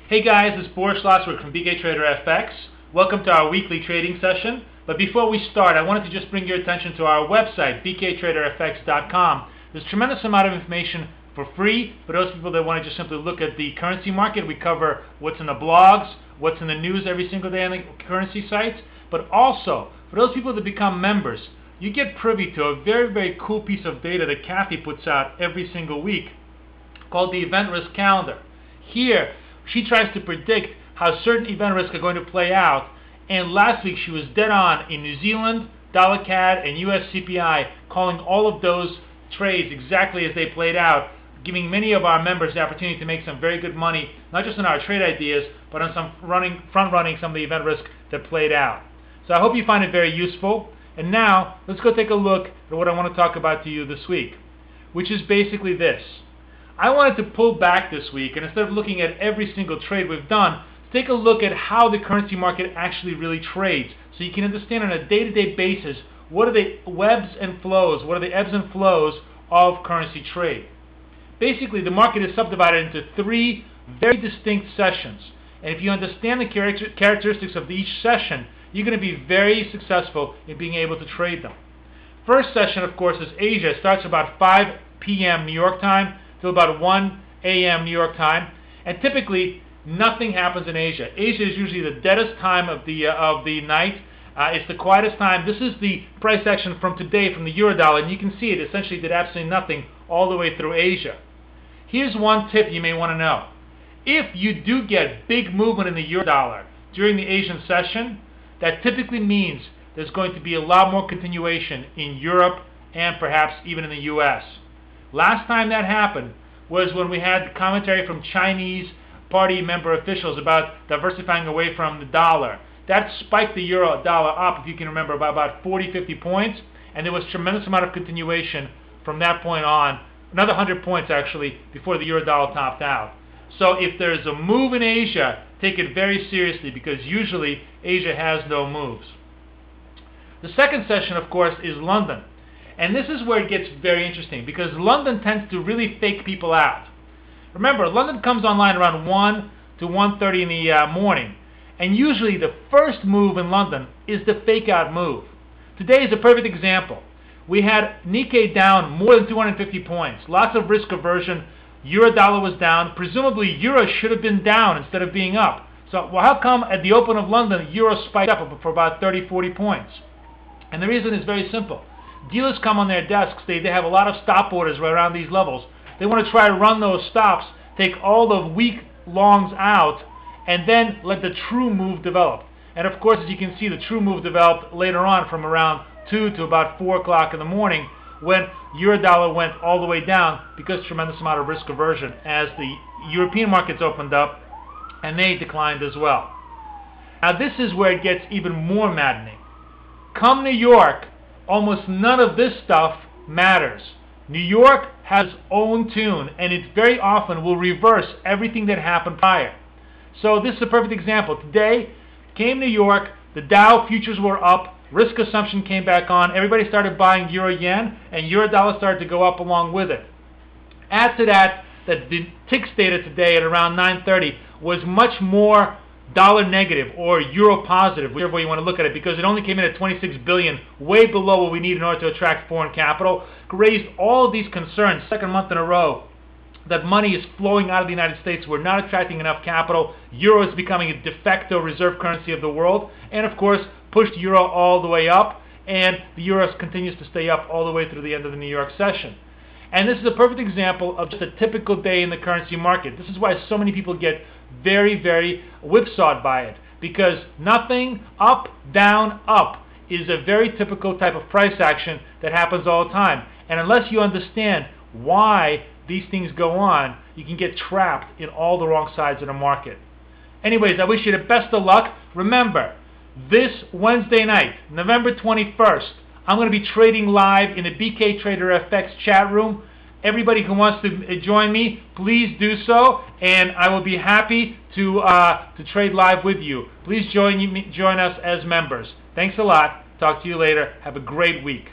Hey guys, it's Boris from BKTraderFx. Welcome to our weekly trading session. But before we start, I wanted to just bring your attention to our website, BKTraderFx.com. There's a tremendous amount of information for free for those people that want to just simply look at the currency market. We cover what's in the blogs, what's in the news every single day on the currency sites. But also, for those people that become members, you get privy to a very, very cool piece of data that Kathy puts out every single week called the Event Risk Calendar. Here, she tries to predict how certain event risks are going to play out, and last week she was dead on in New Zealand, dollar CAD, and US CPI, calling all of those trades exactly as they played out, giving many of our members the opportunity to make some very good money, not just on our trade ideas, but on some front-running some of the event risk that played out. So I hope you find it very useful. And now, let's go take a look at what I want to talk about to you this week, which is basically this. I wanted to pull back this week, and instead of looking at every single trade we've done, take a look at how the currency market actually really trades, so you can understand on a day-to-day basis what are the ebbs and flows of currency trade. Basically, the market is subdivided into three very distinct sessions, and if you understand the characteristics of each session, you're going to be very successful in being able to trade them. First session, of course, is Asia. It starts about 5 p.m. New York time till about 1 a.m. New York time, and typically nothing happens in Asia. Asia is usually the deadest time of the night. It's the quietest time. This is the price action from today from the Eurodollar, and you can see it essentially did absolutely nothing all the way through Asia. Here's one tip you may want to know. If you do get big movement in the Eurodollar during the Asian session, that typically means there's going to be a lot more continuation in Europe and perhaps even in the US. Last time that happened was when we had commentary from Chinese party member officials about diversifying away from the dollar. That spiked the euro dollar up, if you can remember, by about 40-50 points, and there was a tremendous amount of continuation from that point on, another 100 points actually, before the euro dollar topped out. So if there's a move in Asia, take it very seriously, because usually Asia has no moves. The second session, of course, is London. And this is where it gets very interesting, because London tends to really fake people out. Remember, London comes online around 1 to 1:30 in the morning, and usually the first move in London is the fake out move. Today is a perfect example. We had Nikkei down more than 250 points, lots of risk aversion. Euro dollar was down. Presumably euro should have been down instead of being up. So how come at the open of London euro spiked up for about 30-40 points? And the reason is very simple. Dealers come on their desks, they have a lot of stop orders right around these levels. They want to try to run those stops, take all the weak longs out, and then let the true move develop. And of course, as you can see, the true move developed later on from around 2 to about 4 o'clock in the morning, when Eurodollar went all the way down because of tremendous amount of risk aversion as the European markets opened up and they declined as well. Now this is where it gets even more maddening. Come New York, almost none of this stuff matters. New York has its own tune, and it very often will reverse everything that happened prior. So this is a perfect example. Today came New York, the Dow futures were up, risk assumption came back on, everybody started buying euro yen, and euro dollar started to go up along with it. Add to that the TIX data today at around 9:30 was much more dollar negative or euro positive, whichever way you want to look at it, because it only came in at 26 billion, way below what we need in order to attract foreign capital. Raised all of these concerns, second month in a row, that money is flowing out of the United States. We're not attracting enough capital. Euro is becoming a de facto reserve currency of the world, and of course pushed euro all the way up, and the euro continues to stay up all the way through the end of the New York session. And this is a perfect example of just a typical day in the currency market. This is why so many people get very, very whipsawed by it, because nothing up, down, up is a very typical type of price action that happens all the time. And unless you understand why these things go on, you can get trapped in all the wrong sides of the market. Anyways, I wish you the best of luck. Remember, this Wednesday night, November 21st, I'm going to be trading live in the BKTraderFx chat room. Everybody who wants to join me, please do so, and I will be happy to trade live with you. Please join us as members. Thanks a lot. Talk to you later. Have a great week.